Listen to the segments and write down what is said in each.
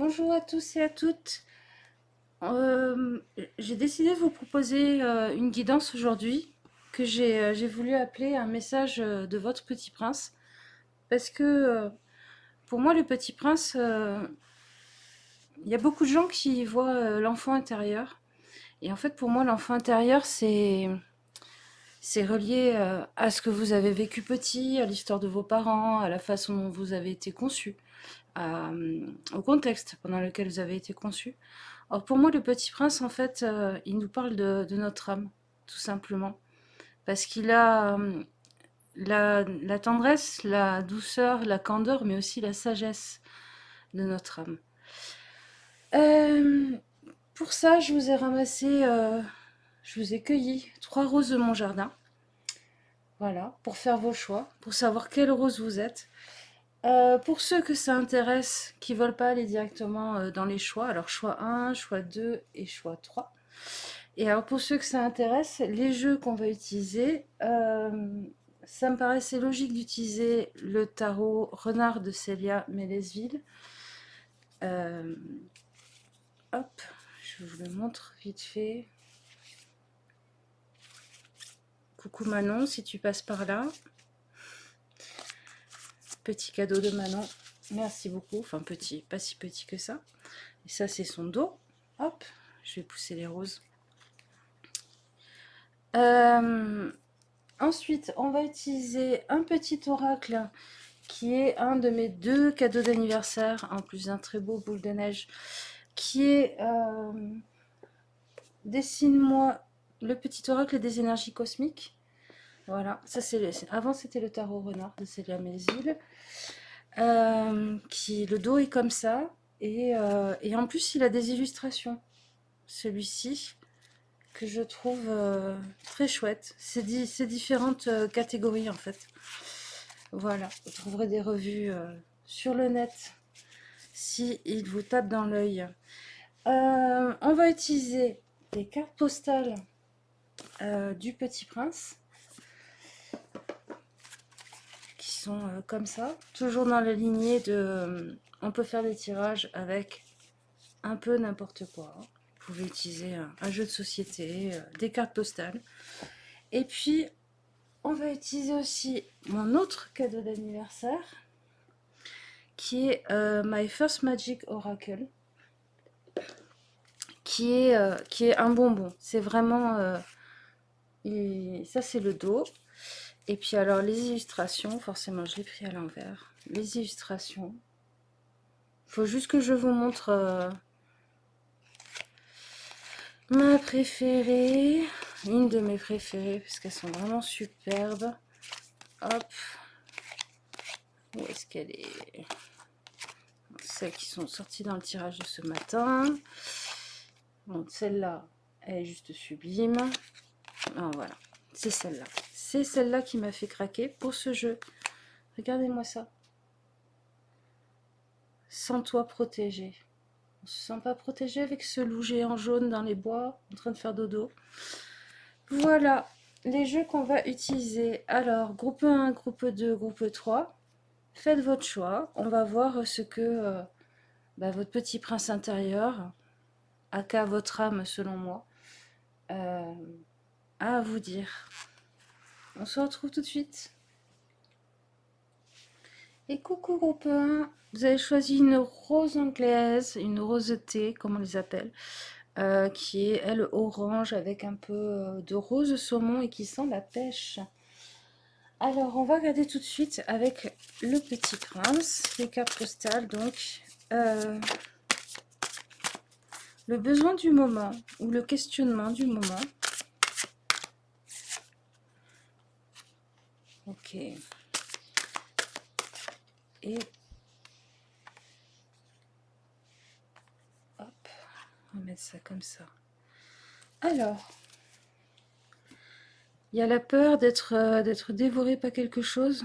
Bonjour à tous et à toutes. Euh, j'ai décidé de vous proposer une guidance aujourd'hui que j'ai voulu appeler un message de votre petit prince parce que pour moi le petit prince, il y a beaucoup de gens qui voient l'enfant intérieur et en fait pour moi l'enfant intérieur c'est relié à ce que vous avez vécu petit, à l'histoire de vos parents, à la façon dont vous avez été conçu, au contexte pendant lequel vous avez été conçu. Or, pour moi, le Petit Prince, en fait, il nous parle de notre âme, tout simplement. Parce qu'il a la tendresse, la douceur, la candeur, mais aussi la sagesse de notre âme. Euh, pour ça, je vous ai cueilli 3 roses de mon jardin. Voilà, pour faire vos choix, pour savoir quelle rose vous êtes. Pour ceux que ça intéresse, qui veulent pas aller directement dans les choix, alors choix un, choix 2 et choix 3. Et alors pour ceux que ça intéresse, les jeux qu'on va utiliser, ça me paraissait logique d'utiliser le tarot Renard de Célia Mélesville. Euh, hop, je vous le montre vite fait. Coucou Manon, si tu passes par là. Petit cadeau de Manon, merci beaucoup. Enfin petit, pas si petit que ça. Et ça c'est son dos. Hop, je vais pousser les roses. Euh, ensuite, on va utiliser un petit oracle qui est un de mes 2 cadeaux d'anniversaire, en plus d'un très beau boule de neige, qui est Dessine-moi le petit oracle des énergies cosmiques. Voilà, ça avant c'était le tarot renard de Célia Melville. Qui le dos est comme ça et en plus il a des illustrations. Celui-ci que je trouve très chouette. C'est différentes catégories en fait. Voilà, vous trouverez des revues sur le net si il vous tape dans l'œil. On va utiliser des cartes postales du Petit Prince qui sont comme ça, toujours dans la lignée de. On peut faire des tirages avec un peu n'importe quoi. Vous pouvez utiliser un jeu de société, des cartes postales. Et puis, on va utiliser aussi mon autre cadeau d'anniversaire qui est My First Magic Oracle. Qui est un bonbon. C'est vraiment. Ça, c'est le dos. Et puis, alors, les illustrations, forcément, je l'ai pris à l'envers. Les illustrations. Il faut juste que je vous montre ma préférée. Une de mes préférées, parce qu'elles sont vraiment superbes. Hop. Où est-ce qu'elle est? Celles qui sont sorties dans le tirage de ce matin. Donc, celle-là, elle est juste sublime. Ah, voilà, c'est celle-là. C'est celle-là qui m'a fait craquer pour ce jeu. Regardez-moi ça. Sens-toi protégé. On se sent pas protégé avec ce loup géant jaune dans les bois en train de faire dodo. Voilà les jeux qu'on va utiliser. Alors, groupe 1, groupe 2, groupe 3. Faites votre choix. On va voir ce que votre petit prince intérieur, aka votre âme selon moi, a à vous dire. On se retrouve tout de suite. Et coucou groupe 1, vous avez choisi une rose anglaise, une rose thé, comme on les appelle, qui est elle orange avec un peu de rose saumon et qui sent la pêche. Alors on va regarder tout de suite avec le Petit Prince, les cartes postales donc. Le besoin du moment ou le questionnement du moment. Ok. Et hop, on va mettre ça comme ça. Alors, il y a la peur d'être dévoré par quelque chose,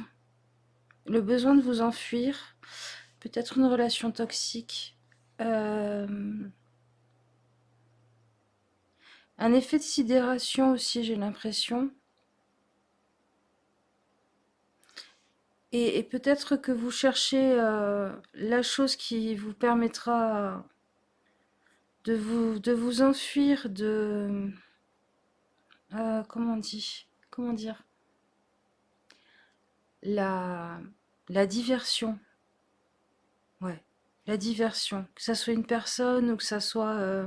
le besoin de vous enfuir, peut-être une relation toxique, un effet de sidération aussi, j'ai l'impression. Et peut-être que vous cherchez la chose qui vous permettra de vous enfuir de... comment on dit? Comment dire? La, la diversion. Ouais, la diversion. Que ça soit une personne ou que ça soit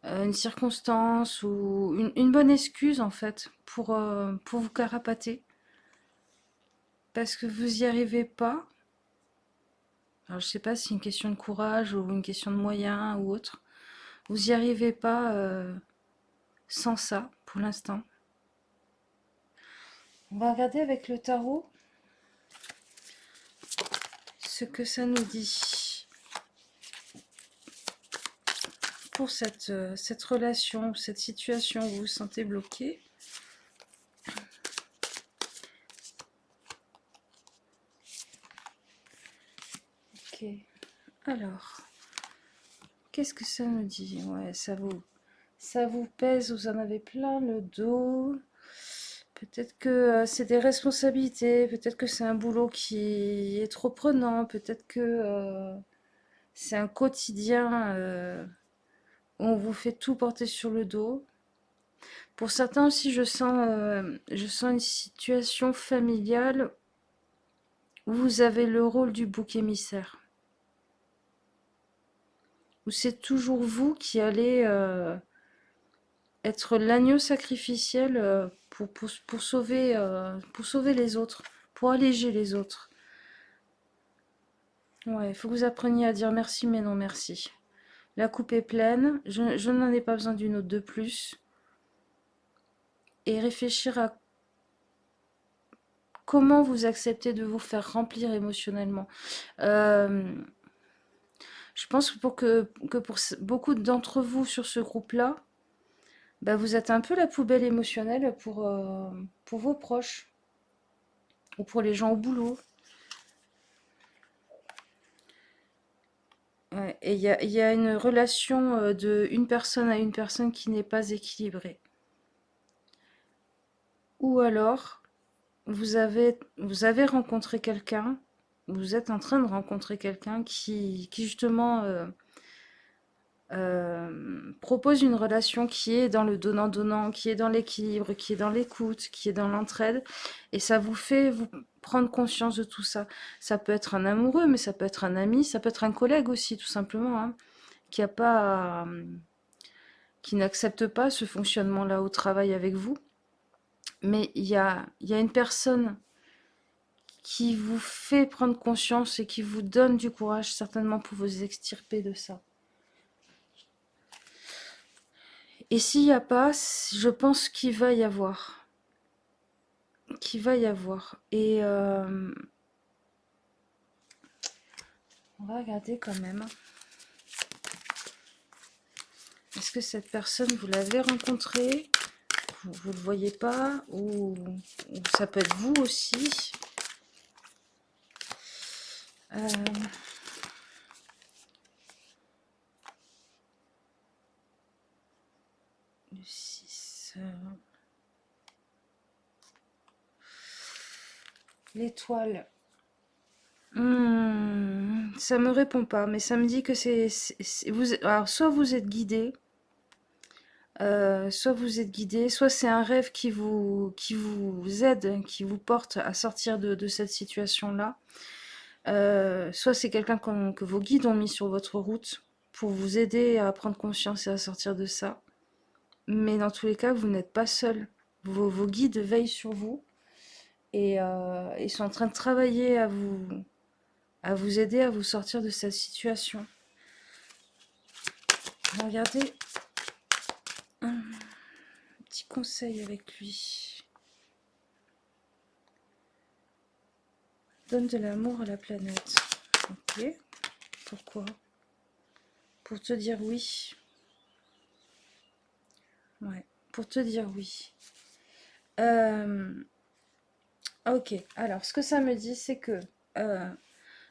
une circonstance ou une bonne excuse en fait pour vous carapater. Parce que vous y arrivez pas. Alors je sais pas si c'est une question de courage ou une question de moyens ou autre. Vous y arrivez pas sans ça pour l'instant. On va regarder avec le tarot ce que ça nous dit pour cette relation, cette situation où vous vous sentez bloqué. Ok. Alors, qu'est-ce que ça nous dit? Ouais, ça vous pèse, vous en avez plein le dos. Peut-être que c'est des responsabilités, peut-être que c'est un boulot qui est trop prenant, peut-être que c'est un quotidien où on vous fait tout porter sur le dos. Pour certains aussi, je sens une situation familiale où vous avez le rôle du bouc émissaire, où c'est toujours vous qui allez être l'agneau sacrificiel pour sauver les autres, pour alléger les autres. Ouais, il faut que vous appreniez à dire merci mais non merci. La coupe est pleine, je n'en ai pas besoin d'une autre de plus. Et réfléchir à comment vous acceptez de vous faire remplir émotionnellement. Euh, je pense que pour beaucoup d'entre vous sur ce groupe-là, bah, vous êtes un peu la poubelle émotionnelle pour vos proches ou pour les gens au boulot. Ouais, et il y a une relation de une personne à une personne qui n'est pas équilibrée. Ou alors, vous avez rencontré quelqu'un, vous êtes en train de rencontrer quelqu'un qui justement propose une relation qui est dans le donnant-donnant, qui est dans l'équilibre, qui est dans l'écoute, qui est dans l'entraide, et ça vous fait vous prendre conscience de tout ça. Ça peut être un amoureux, mais ça peut être un ami, ça peut être un collègue aussi, tout simplement, hein, qui a pas, qui n'accepte pas ce fonctionnement-là au travail avec vous. Mais il y a une personne qui vous fait prendre conscience et qui vous donne du courage certainement pour vous extirper de ça. Et s'il n'y a pas, je pense qu'il va y avoir. Qu'il va y avoir. Et on va regarder quand même. Est-ce que cette personne, vous l'avez rencontrée? Vous ne le voyez pas? Ou ça peut être vous aussi? Euh, le 6. L'étoile. Ça me répond pas, mais ça me dit que vous, alors soit vous êtes guidé, soit vous êtes guidé, soit c'est un rêve qui vous aide, qui vous porte à sortir de cette situation-là. Soit c'est quelqu'un que vos guides ont mis sur votre route pour vous aider à prendre conscience et à sortir de ça. Mais dans tous les cas, vous n'êtes pas seul. Vos guides veillent sur vous et ils sont en train de travailler à vous aider à vous sortir de cette situation. Regardez un petit conseil avec lui. Donne de l'amour à la planète. Ok. Pourquoi? Pour te dire oui. Ouais. Pour te dire oui. Ok. Alors, ce que ça me dit, c'est que euh,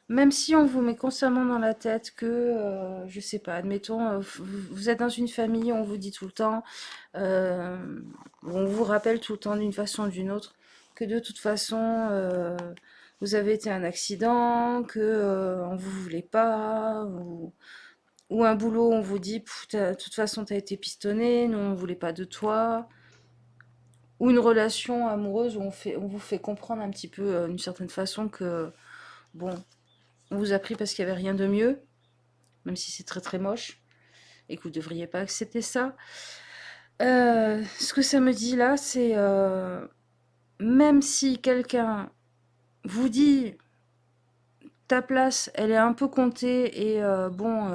même si on vous met constamment dans la tête que, je sais pas, admettons, vous êtes dans une famille, on vous dit tout le temps, on vous rappelle tout le temps d'une façon ou d'une autre, que de toute façon, vous avez été un accident, que on vous voulait pas, ou un boulot, on vous dit, pff, de toute façon, t'as été pistonné, nous, on voulait pas de toi, ou une relation amoureuse où on vous fait comprendre un petit peu, d'une certaine façon, que, bon, on vous a pris parce qu'il y avait rien de mieux, même si c'est très très moche, et que vous devriez pas accepter ça. Ce que ça me dit là, c'est même si quelqu'un vous dit ta place, elle est un peu comptée et bon,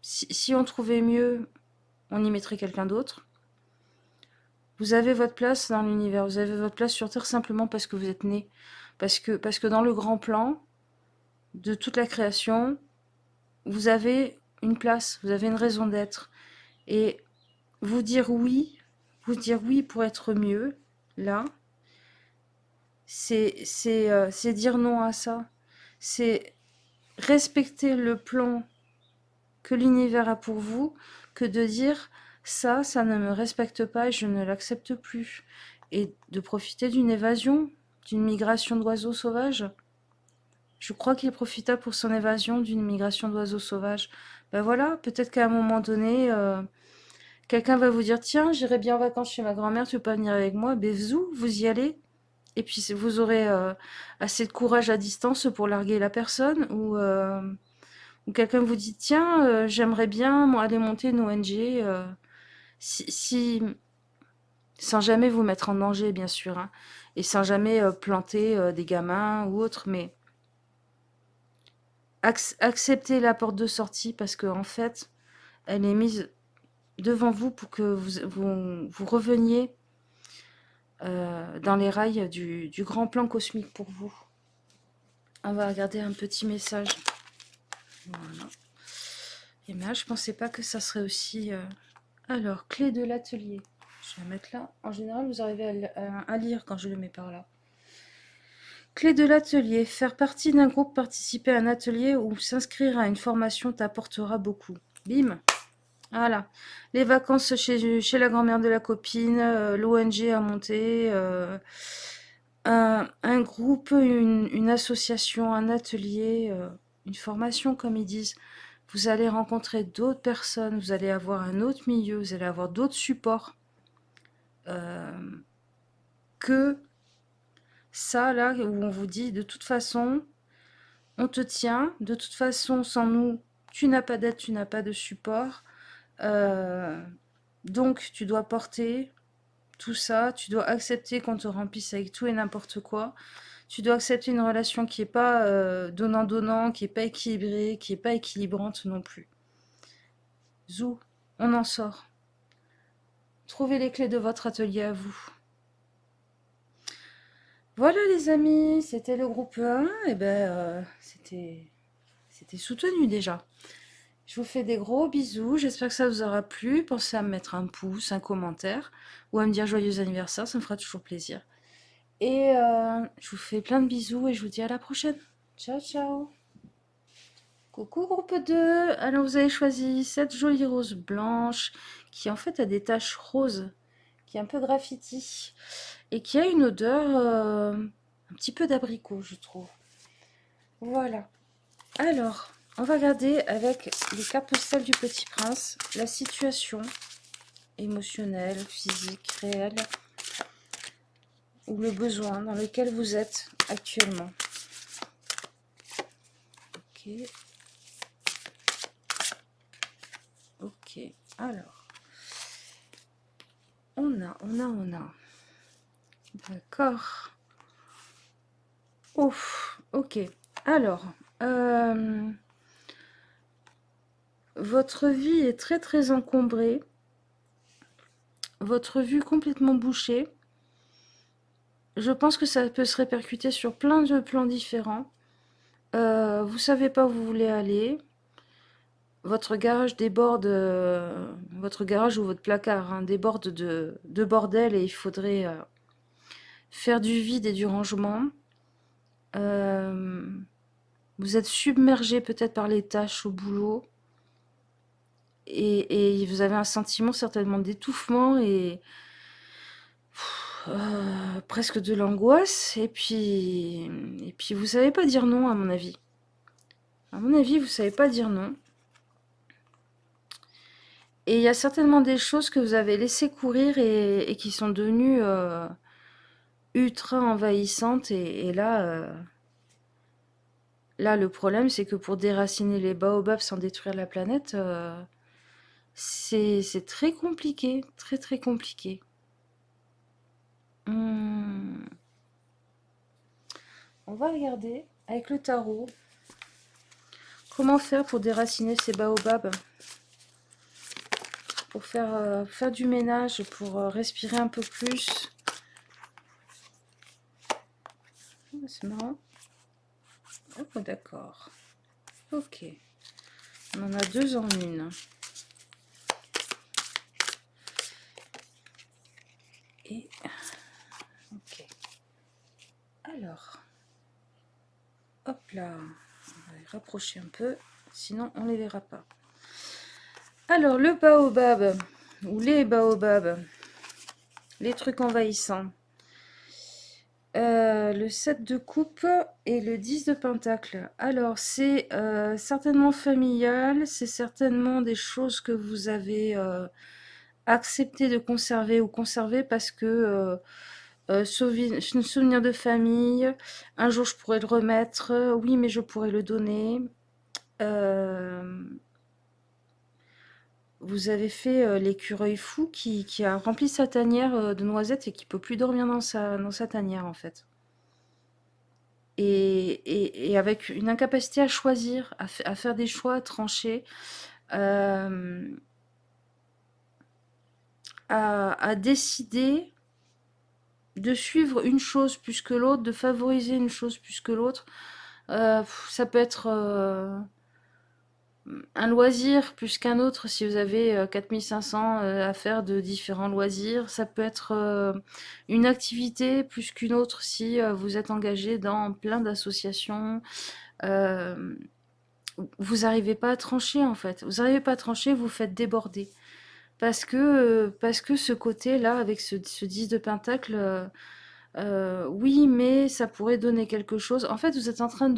si on trouvait mieux, on y mettrait quelqu'un d'autre. Vous avez votre place dans l'univers, vous avez votre place sur Terre simplement parce que vous êtes né. Parce que dans le grand plan de toute la création, vous avez une place, vous avez une raison d'être. Et vous dire oui, vous dire oui pour être mieux, là, c'est dire non à ça. C'est respecter le plan que l'univers a pour vous, que de dire ça ne me respecte pas et je ne l'accepte plus. Et de profiter d'une évasion, d'une migration d'oiseaux sauvages. Je crois qu'il profita pour son évasion d'une migration d'oiseaux sauvages. Ben voilà, peut-être qu'à un moment donné, quelqu'un va vous dire tiens, j'irai bien en vacances chez ma grand-mère, tu veux pas venir avec moi? Ben zou, vous y allez. Et puis vous aurez assez de courage à distance pour larguer la personne ou quelqu'un vous dit tiens, j'aimerais bien aller monter une ONG sans jamais vous mettre en danger bien sûr hein, et sans jamais planter des gamins ou autre, mais acceptez la porte de sortie parce que en fait elle est mise devant vous pour que vous reveniez dans les rails du grand plan cosmique pour vous. On va regarder un petit message. Voilà. Et bien, je pensais pas que ça serait aussi... Alors, clé de l'atelier. Je vais mettre là. En général, vous arrivez à lire quand je le mets par là. Clé de l'atelier. Faire partie d'un groupe, participer à un atelier ou s'inscrire à une formation t'apportera beaucoup. Bim. Voilà. Les vacances chez la grand-mère de la copine, l'ONG à monter, un groupe, une association, un atelier, une formation, comme ils disent. Vous allez rencontrer d'autres personnes, vous allez avoir un autre milieu, vous allez avoir d'autres supports euh, que ça, là, où on vous dit, de toute façon, on te tient, de toute façon, sans nous, tu n'as pas d'aide, tu n'as pas de support. Euh, donc, tu dois porter tout ça, tu dois accepter qu'on te remplisse avec tout et n'importe quoi. Tu dois accepter une relation qui n'est pas donnant-donnant, qui n'est pas équilibrée, qui n'est pas équilibrante non plus. Zou, on en sort. Trouvez les clés de votre atelier à vous. Voilà les amis, c'était le groupe 1, et ben c'était soutenu déjà. Je vous fais des gros bisous, j'espère que ça vous aura plu. Pensez à me mettre un pouce, un commentaire, ou à me dire joyeux anniversaire, ça me fera toujours plaisir. Et je vous fais plein de bisous et je vous dis à la prochaine. Ciao ciao. Coucou groupe 2. Alors vous avez choisi cette jolie rose blanche qui en fait a des taches roses, qui est un peu graffiti et qui a une odeur un petit peu d'abricot je trouve. Voilà. Alors, on va regarder avec les cartes postales du Petit Prince la situation émotionnelle, physique, réelle ou le besoin dans lequel vous êtes actuellement. Ok. Ok. Alors, on a. D'accord. Ouf. Ok. Alors, euh, votre vie est très très encombrée. Votre vue complètement bouchée. Je pense que ça peut se répercuter sur plein de plans différents. Vous savez pas où vous voulez aller. Votre garage déborde, votre garage ou votre placard hein, déborde de bordel et il faudrait faire du vide et du rangement. Euh, vous êtes submergé peut-être par les tâches au boulot et vous avez un sentiment certainement d'étouffement et presque de l'angoisse. Et puis vous savez pas dire non, à mon avis. À mon avis, vous savez pas dire non. Et il y a certainement des choses que vous avez laissées courir et qui sont devenues ultra envahissantes. Et là, là, le problème, c'est que pour déraciner les baobabs sans détruire la planète, c'est très compliqué, très très compliqué. Hmm. On va regarder avec le tarot comment faire pour déraciner ces baobabs, pour faire du ménage, pour respirer un peu plus. Ah, c'est marrant. Oh, d'accord. Ok. On en a deux en une. Et ok. Alors, hop là. On va les rapprocher un peu, sinon on les verra pas. Alors, le baobab, ou les baobabs, les trucs envahissants. Le 7 de coupe et le 10 de pentacle. Alors, c'est certainement familial, c'est certainement des choses que vous avez accepté de conserver ou conserver parce que souvenir de famille, un jour je pourrais le remettre, oui, mais je pourrais le donner. Euh, Vous avez fait l'écureuil fou qui a rempli sa tanière de noisettes et qui peut plus dormir dans sa tanière en fait. Et avec une incapacité à choisir, à faire des choix tranchés, euh, à décider de suivre une chose plus que l'autre, de favoriser une chose plus que l'autre. Ça peut être un loisir plus qu'un autre si vous avez 4500 à faire de différents loisirs. Ça peut être une activité plus qu'une autre si vous êtes engagé dans plein d'associations. Euh, Vous n'arrivez pas à trancher en fait. Vous n'arrivez pas à trancher, vous faites déborder. Parce que ce côté-là, avec ce 10 de pentacle, oui, mais ça pourrait donner quelque chose. En fait, vous êtes en train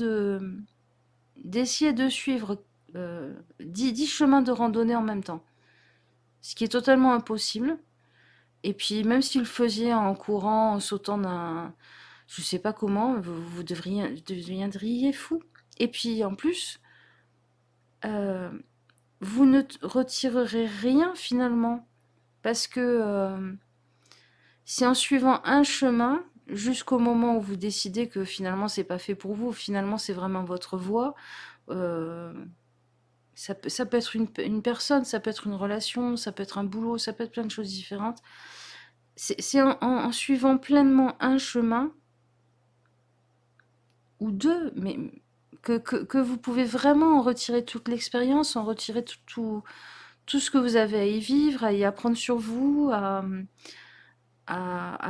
d'essayer de suivre 10 chemins de randonnée en même temps. Ce qui est totalement impossible. Et puis, même si vous le faisiez en courant, en sautant d'un... Je sais pas comment, vous deviendriez fou. Et puis, en plus, euh, vous ne retirerez rien finalement. Parce que c'est en suivant un chemin, jusqu'au moment où vous décidez que finalement c'est pas fait pour vous, finalement c'est vraiment votre voie. euh, ça peut être une personne, ça peut être une relation, ça peut être un boulot, ça peut être plein de choses différentes. C'est en suivant pleinement un chemin, ou deux, mais que vous pouvez vraiment en retirer toute l'expérience, en retirer tout ce que vous avez à y vivre, à y apprendre sur vous, à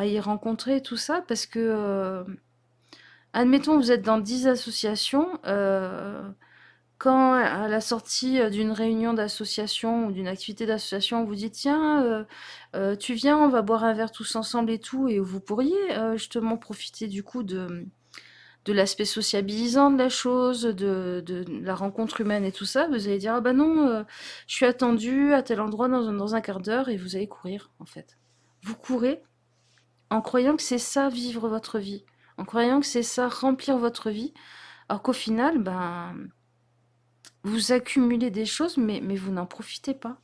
y rencontrer tout ça, parce que, admettons, vous êtes dans 10 associations, quand à la sortie d'une réunion d'association ou d'une activité d'association, on vous dit, tiens, tu viens, on va boire un verre tous ensemble et tout, et vous pourriez justement profiter du coup de l'aspect sociabilisant de la chose, de la rencontre humaine et tout ça, vous allez dire, ah bah non, je suis attendu à tel endroit dans un quart d'heure, et vous allez courir, en fait. Vous courez en croyant que c'est ça vivre votre vie, en croyant que c'est ça remplir votre vie, alors qu'au final, ben, vous accumulez des choses, mais vous n'en profitez pas.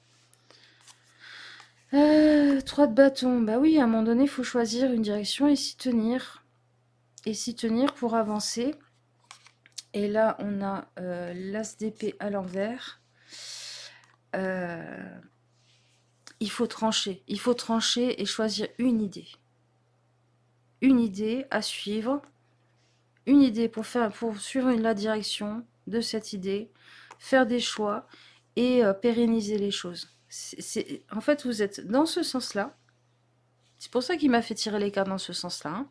3 de bâton, bah oui, à un moment donné, il faut choisir une direction et s'y tenir. Et s'y tenir pour avancer. Et là, on a l'as d'épée à l'envers. Euh, il faut trancher. Il faut trancher et choisir une idée. Une idée à suivre, une idée pour suivre la direction de cette idée, faire des choix et pérenniser les choses. En fait, vous êtes dans ce sens-là. C'est pour ça qu'il m'a fait tirer les cartes dans ce sens-là, hein.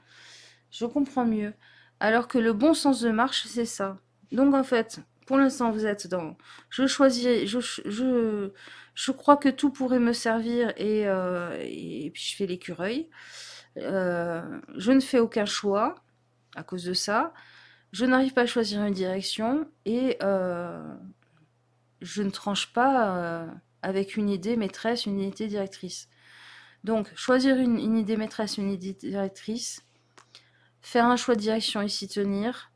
Je comprends mieux. Alors que le bon sens de marche, c'est ça. Donc en fait, pour l'instant, vous êtes dans je choisis, je crois que tout pourrait me servir et puis je fais l'écureuil. Je ne fais aucun choix à cause de ça. Je n'arrive pas à choisir une direction et je ne tranche pas avec une idée maîtresse, une idée directrice. Donc, choisir une idée maîtresse, une idée directrice, faire un choix de direction et s'y tenir,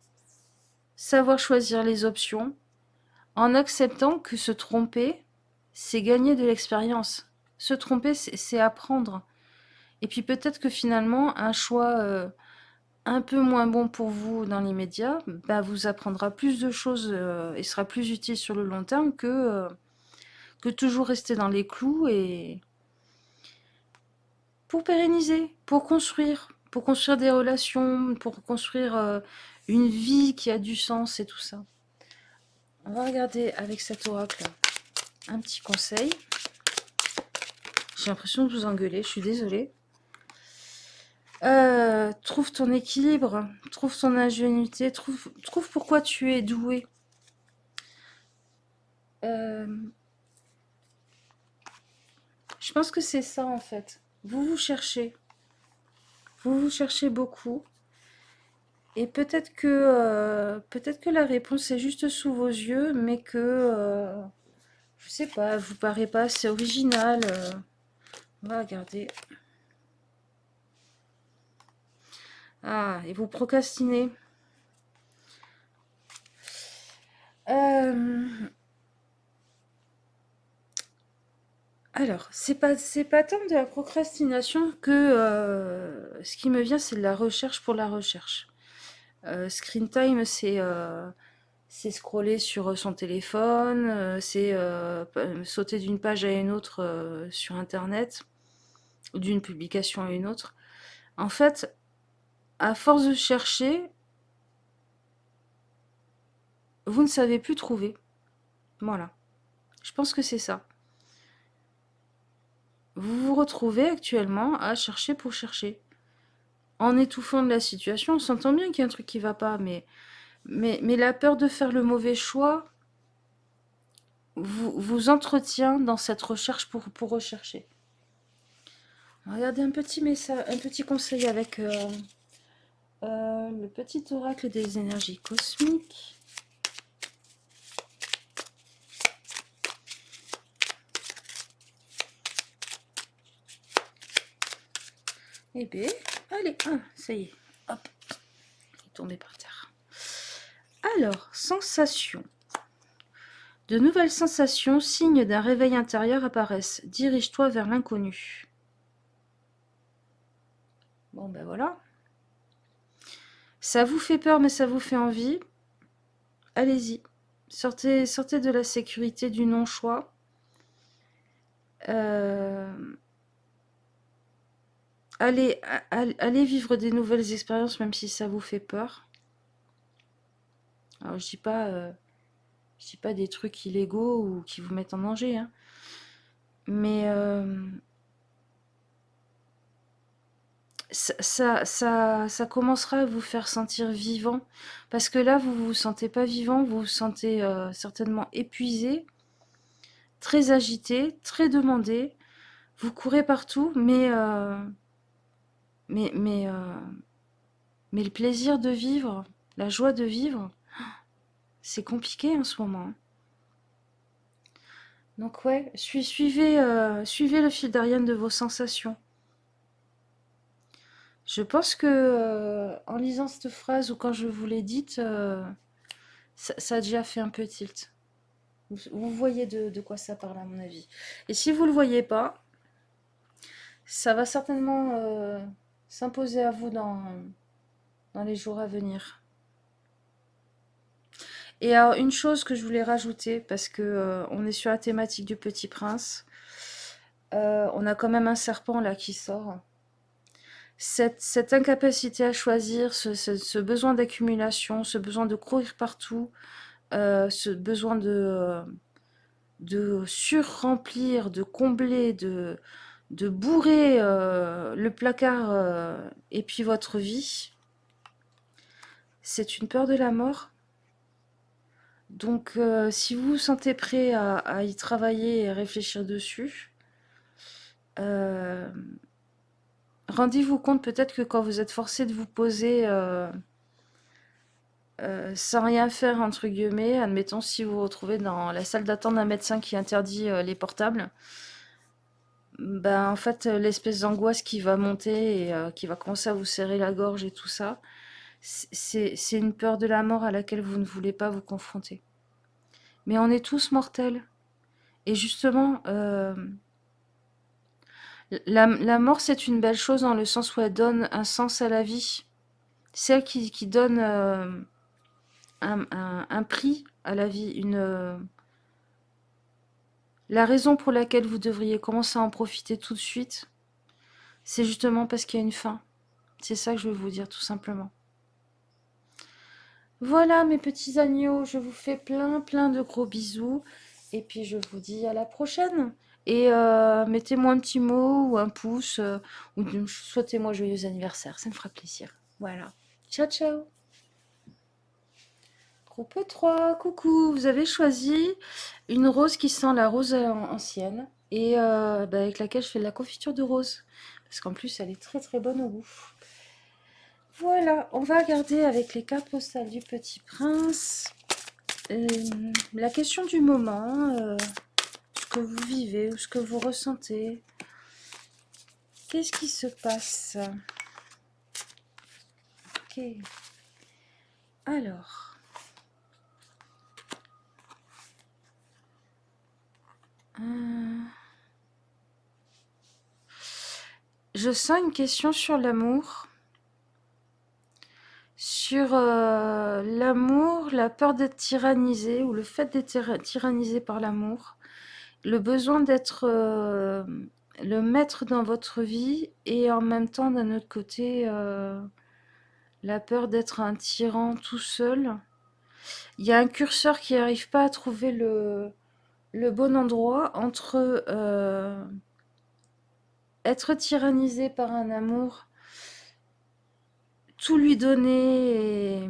savoir choisir les options, en acceptant que se tromper, c'est gagner de l'expérience. Se tromper, c'est apprendre. Et puis peut-être que finalement, un choix un peu moins bon pour vous dans l'immédiat, bah, vous apprendra plus de choses et sera plus utile sur le long terme que toujours rester dans les clous et pour pérenniser, pour construire des relations, pour construire une vie qui a du sens et tout ça. On va regarder avec cet oracle un petit conseil. J'ai l'impression de vous engueuler, je suis désolée. Trouve ton équilibre, trouve ton ingénuité, trouve pourquoi tu es doué. Euh, je pense que c'est ça en fait. Vous vous cherchez beaucoup, et peut-être que la réponse est juste sous vos yeux, mais que je sais pas, vous paraît pas assez original. On va regarder. Ah, et vous procrastinez. Euh, alors, c'est pas tant de la procrastination que ce qui me vient, c'est de la recherche pour la recherche. Screen time, c'est scroller sur son téléphone, c'est sauter d'une page à une autre sur Internet, ou d'une publication à une autre. En fait, à force de chercher, vous ne savez plus trouver. Voilà. Je pense que c'est ça. Vous vous retrouvez actuellement à chercher pour chercher. En étouffant de la situation, on s'entend bien qu'il y a un truc qui va pas, mais la peur de faire le mauvais choix vous entretient dans cette recherche pour rechercher. Regardez un petit message, un petit conseil avec le petit oracle des énergies cosmiques. Eh bien, allez, ça y est, hop, il est tombé par terre. Alors, sensation. De nouvelles sensations, signes d'un réveil intérieur apparaissent. Dirige-toi vers l'inconnu. Bon, ben voilà. Ça vous fait peur, mais ça vous fait envie. Allez-y. Sortez de la sécurité du non-choix. Euh, allez vivre des nouvelles expériences, même si ça vous fait peur. Alors, je dis pas des trucs illégaux ou qui vous mettent en danger, hein. Mais ça commencera à vous faire sentir vivant. Parce que là, vous vous sentez pas vivant, vous vous sentez certainement épuisé, très agité, très demandé. Vous courez partout, mais, mais, euh, mais le plaisir de vivre, la joie de vivre, c'est compliqué en ce moment, hein. Donc ouais, suivez le fil d'Ariane de vos sensations. Je pense que en lisant cette phrase ou quand je vous l'ai dite, ça a déjà fait un peu tilt. Vous voyez de quoi ça parle à mon avis. Et si vous le voyez pas, ça va certainement s'imposer à vous dans les jours à venir. Et alors une chose que je voulais rajouter, parce que on est sur la thématique du Petit Prince, on a quand même un serpent là qui sort. Cette incapacité à choisir, ce besoin d'accumulation, ce besoin de courir partout, ce besoin de surremplir, de combler, de bourrer le placard et puis votre vie, c'est une peur de la mort. Donc si vous vous sentez prêt à y travailler et à réfléchir dessus, euh, rendez-vous compte peut-être que quand vous êtes forcé de vous poser sans rien faire, entre guillemets, admettons si vous vous retrouvez dans la salle d'attente d'un médecin qui interdit les portables, ben en fait l'espèce d'angoisse qui va monter et qui va commencer à vous serrer la gorge et tout ça, c'est une peur de la mort à laquelle vous ne voulez pas vous confronter. Mais on est tous mortels. Et justement, la mort, c'est une belle chose dans le sens où elle donne un sens à la vie. C'est elle qui donne un prix à la vie. La raison pour laquelle vous devriez commencer à en profiter tout de suite, c'est justement parce qu'il y a une fin. C'est ça que je veux vous dire, tout simplement. Voilà, mes petits agneaux, je vous fais plein, plein de gros bisous. Et puis, je vous dis à la prochaine. Et mettez-moi un petit mot ou un pouce, ou souhaitez-moi joyeux anniversaire, ça me fera plaisir. Voilà. Ciao, ciao. Groupe 3, coucou, vous avez choisi une rose qui sent la rose ancienne et bah, avec laquelle je fais de la confiture de rose. Parce qu'en plus, elle est très très bonne au goût. Voilà, on va regarder avec les cartes postales du Petit Prince. La question du moment, ce que vous vivez ou ce que vous ressentez. Qu'est-ce qui se passe? Ok. Alors. Je sens une question sur l'amour. Sur l'amour, la peur d'être tyrannisé ou le fait d'être tyrannisé par l'amour. Le besoin d'être le maître dans votre vie et en même temps d'un autre côté la peur d'être un tyran tout seul. Il y a un curseur qui n'arrive pas à trouver le bon endroit entre être tyrannisé par un amour, tout lui donner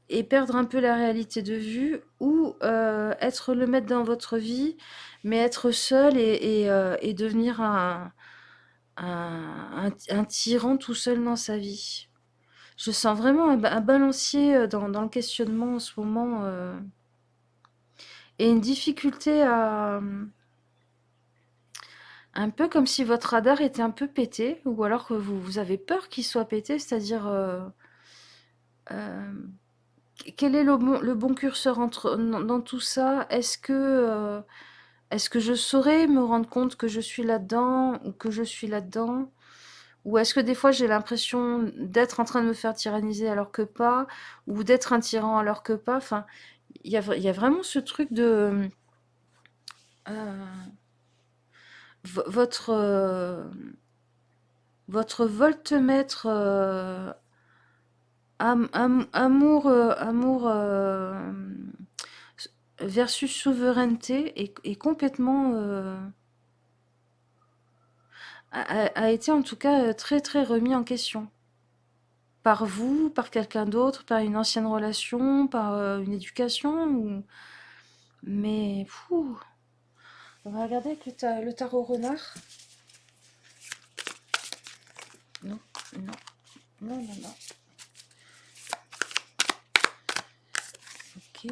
et perdre un peu la réalité de vue, ou être le maître dans votre vie, mais être seul et devenir un tyran tout seul dans sa vie. Je sens vraiment un balancier dans le questionnement en ce moment et une difficulté à... Un peu comme si votre radar était un peu pété, ou alors que vous avez peur qu'il soit pété, c'est-à-dire euh, quel est le bon curseur dans tout ça? Est-ce que je saurais me rendre compte que je suis là-dedans ou que je suis là-dedans? Ou est-ce que des fois j'ai l'impression d'être en train de me faire tyranniser alors que pas, ou d'être un tyran alors que pas? Enfin, il y a vraiment ce truc de euh, votre votre voltmètre amour versus souveraineté est complètement a été en tout cas très très remis en question. Par vous, par quelqu'un d'autre, par une ancienne relation, par une éducation ou... Mais, fou. On va regarder avec le tarot renard. Non, non, non, non, non. Ok.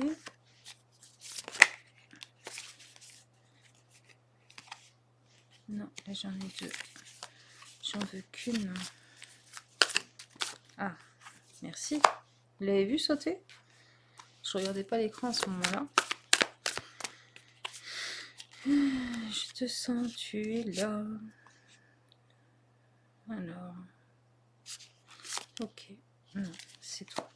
Non, là j'en ai deux. J'en veux qu'une. Ah, merci. Vous l'avez vu sauter? Je regardais pas l'écran à ce moment-là. Je te sens, tu es là. Alors, ok. Non, c'est toi.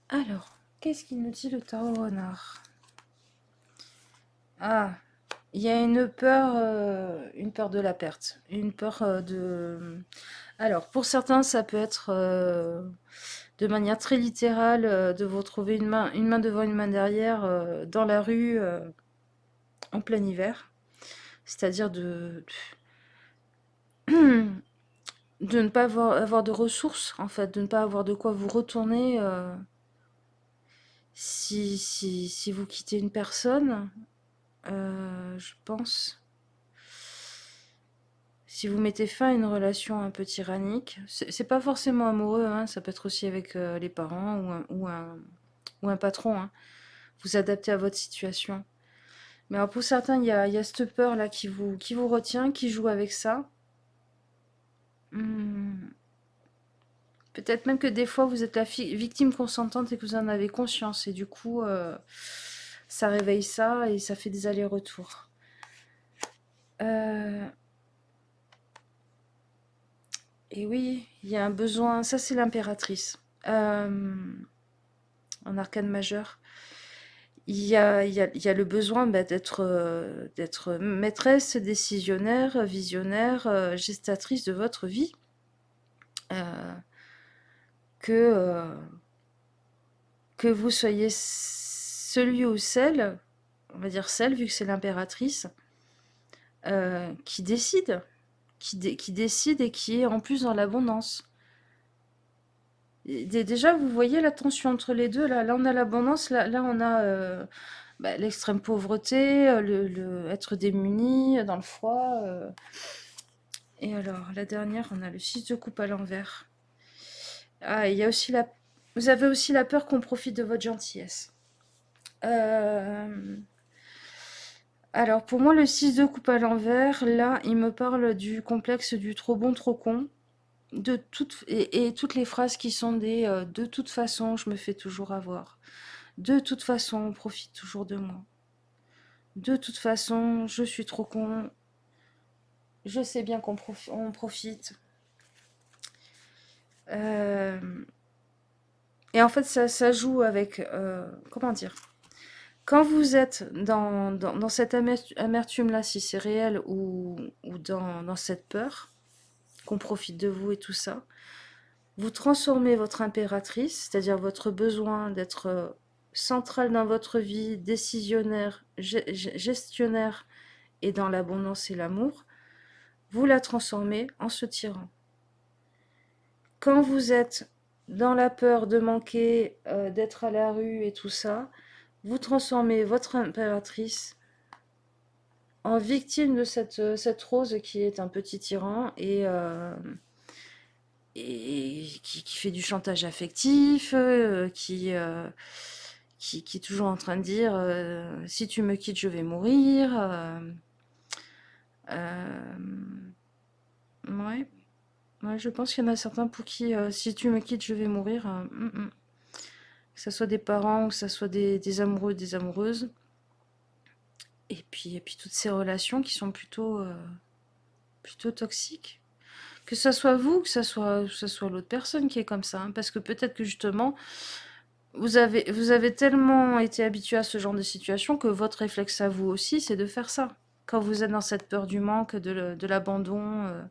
Alors, qu'est-ce qu'il nous dit le tarot renard? Ah, il y a une peur de la perte, une peur de... Alors, pour certains, ça peut être de manière très littérale de vous retrouver une main devant, une main derrière dans la rue en plein hiver. C'est-à-dire de ne pas avoir de ressources, en fait, de ne pas avoir de quoi vous retourner si vous quittez une personne, je pense. Si vous mettez fin à une relation un peu tyrannique, c'est pas forcément amoureux, hein, ça peut être aussi avec les parents ou un patron, hein. Vous adaptez à votre situation. Mais alors pour certains, il y a cette peur-là qui vous retient, qui joue avec ça. Hmm. Peut-être même que des fois, vous êtes la victime consentante et que vous en avez conscience. Et du coup, ça réveille ça et ça fait des allers-retours. Euh, et oui, il y a un besoin. Ça, c'est l'impératrice. En arcane majeur. Il y a le besoin bah, d'être maîtresse, décisionnaire, visionnaire, gestatrice de votre vie. Euh, que, euh, que vous soyez celui ou celle, on va dire celle, vu que c'est l'impératrice, qui décide, qui décide et qui est en plus dans l'abondance. Déjà, vous voyez la tension entre les deux. Là on a l'abondance, là on a bah, l'extrême pauvreté, être démuni, dans le froid. Et alors, la dernière, on a le 6 de coupe à l'envers. Ah, il y a aussi la... Vous avez aussi la peur qu'on profite de votre gentillesse. Euh, Alors, pour moi, le 6 de coupe à l'envers, là, il me parle du complexe du trop bon, trop con. Et toutes les phrases qui sont des de toute façon, je me fais toujours avoir. De toute façon, on profite toujours de moi. De toute façon, je suis trop con. Je sais bien on profite. Euh, Et en fait, ça joue avec... comment dire? Quand vous êtes dans cette amertume-là, si c'est réel ou dans cette peur, qu'on profite de vous et tout ça, vous transformez votre impératrice, c'est-à-dire votre besoin d'être central dans votre vie, décisionnaire, gestionnaire et dans l'abondance et l'amour, vous la transformez en ce tyran. Quand vous êtes dans la peur de manquer, d'être à la rue et tout ça, vous transformez votre impératrice en victime de cette rose qui est un petit tyran et qui fait du chantage affectif, qui est toujours en train de dire si tu me quittes, je vais mourir. Euh, ouais. Ouais, je pense qu'il y en a certains pour qui si tu me quittes, je vais mourir. Que ce soit des parents ou que ce soit des amoureux, des amoureuses. Et puis toutes ces relations qui sont plutôt toxiques. Que ce soit vous, que ce soit l'autre personne qui est comme ça, hein. Parce que peut-être que justement, vous avez tellement été habitué à ce genre de situation que votre réflexe à vous aussi, c'est de faire ça. Quand vous êtes dans cette peur du manque, de l'abandon. Euh,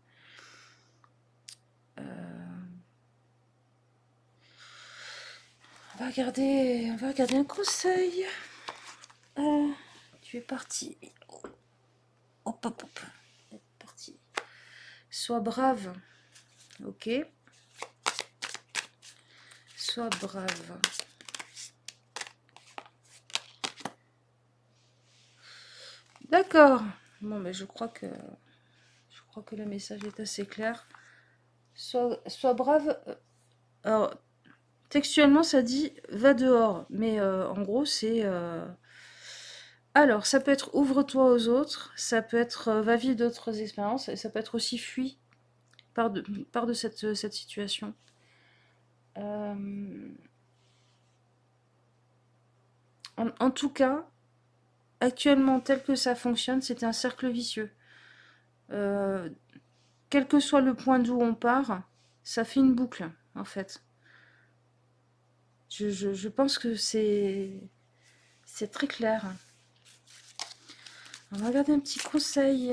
on va regarder un conseil. Euh, tu es parti. Hop, hop, hop. Parti. Sois brave. Ok. Sois brave. D'accord. Bon, mais je crois que le message est assez clair. Sois brave. Alors, textuellement, ça dit va dehors. Mais en gros, c'est. Alors, ça peut être ouvre-toi aux autres. Ça peut être va vivre d'autres expériences. Et ça peut être aussi fuis par de cette situation. Euh, en tout cas, actuellement, tel que ça fonctionne, c'est un cercle vicieux. Euh, Quel que soit le point d'où on part, ça fait une boucle, en fait. Je pense que c'est très clair. On va regarder un petit conseil.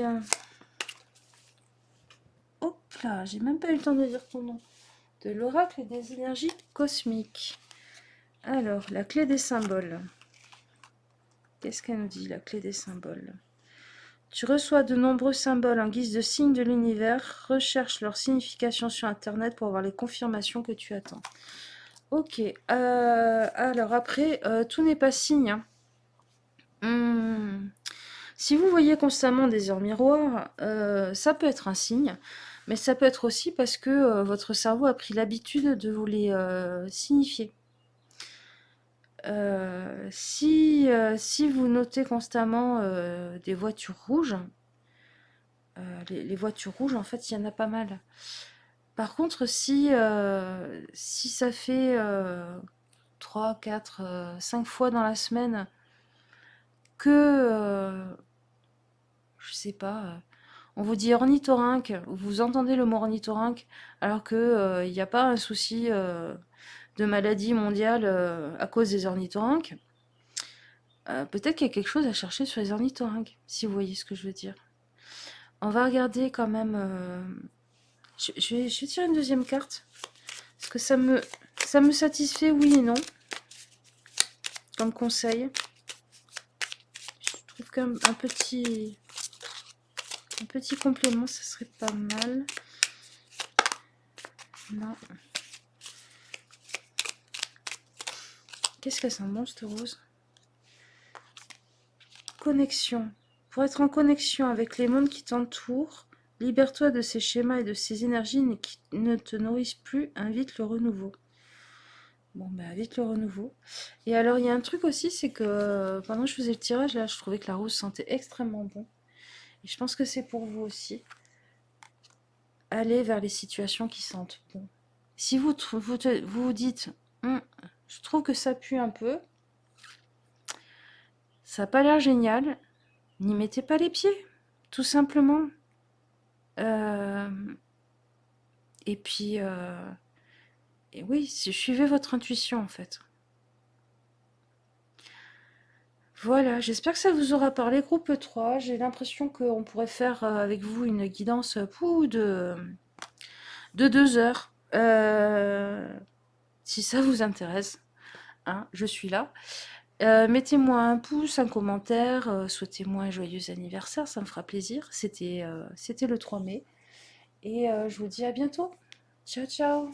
Hop là, j'ai même pas eu le temps de dire ton nom. De l'oracle des énergies cosmiques. Alors, la clé des symboles. Qu'est-ce qu'elle nous dit, la clé des symboles? Tu reçois de nombreux symboles en guise de signes de l'univers. Recherche leur signification sur Internet pour avoir les confirmations que tu attends. Ok. Alors après, tout n'est pas signe, hein. Hmm. Si vous voyez constamment des heures miroirs, ça peut être un signe, mais ça peut être aussi parce que votre cerveau a pris l'habitude de vous les signifier. Si vous notez constamment des voitures rouges, les voitures rouges, en fait, il y en a pas mal. Par contre, si ça fait 3, 4, 5 fois dans la semaine que, je sais pas, on vous dit ornithorynque, vous entendez le mot ornithorynque, alors que il n'y a pas un souci de maladie mondiale à cause des ornithorynques, peut-être qu'il y a quelque chose à chercher sur les ornithorynques, si vous voyez ce que je veux dire. On va regarder quand même. Je vais tirer une deuxième carte. Parce que ça me satisfait, oui et non, comme conseil. Je trouve un petit complément, ça serait pas mal. Non. Qu'est-ce qu'elle sent bon, cette rose? Connexion. Pour être en connexion avec les mondes qui t'entourent, libère-toi de ces schémas et de ces énergies qui ne te nourrissent plus, invite le renouveau. Bon, bah, invite le renouveau. Et alors, il y a un truc aussi, c'est que pendant que je faisais le tirage, là, je trouvais que la rose sentait extrêmement bon. Et je pense que c'est pour vous aussi. Allez vers les situations qui sentent bon. Si vous dites, je trouve que ça pue un peu, ça n'a pas l'air génial, n'y mettez pas les pieds, tout simplement. Euh, et puis, et oui, suivez votre intuition en fait. Voilà, j'espère que ça vous aura parlé, groupe 3. J'ai l'impression qu'on pourrait faire avec vous une guidance de 2 heures. Si ça vous intéresse, hein, je suis là. Mettez-moi un pouce, un commentaire, souhaitez-moi un joyeux anniversaire, ça me fera plaisir. C'était le 3 mai. Et je vous dis à bientôt. Ciao, ciao.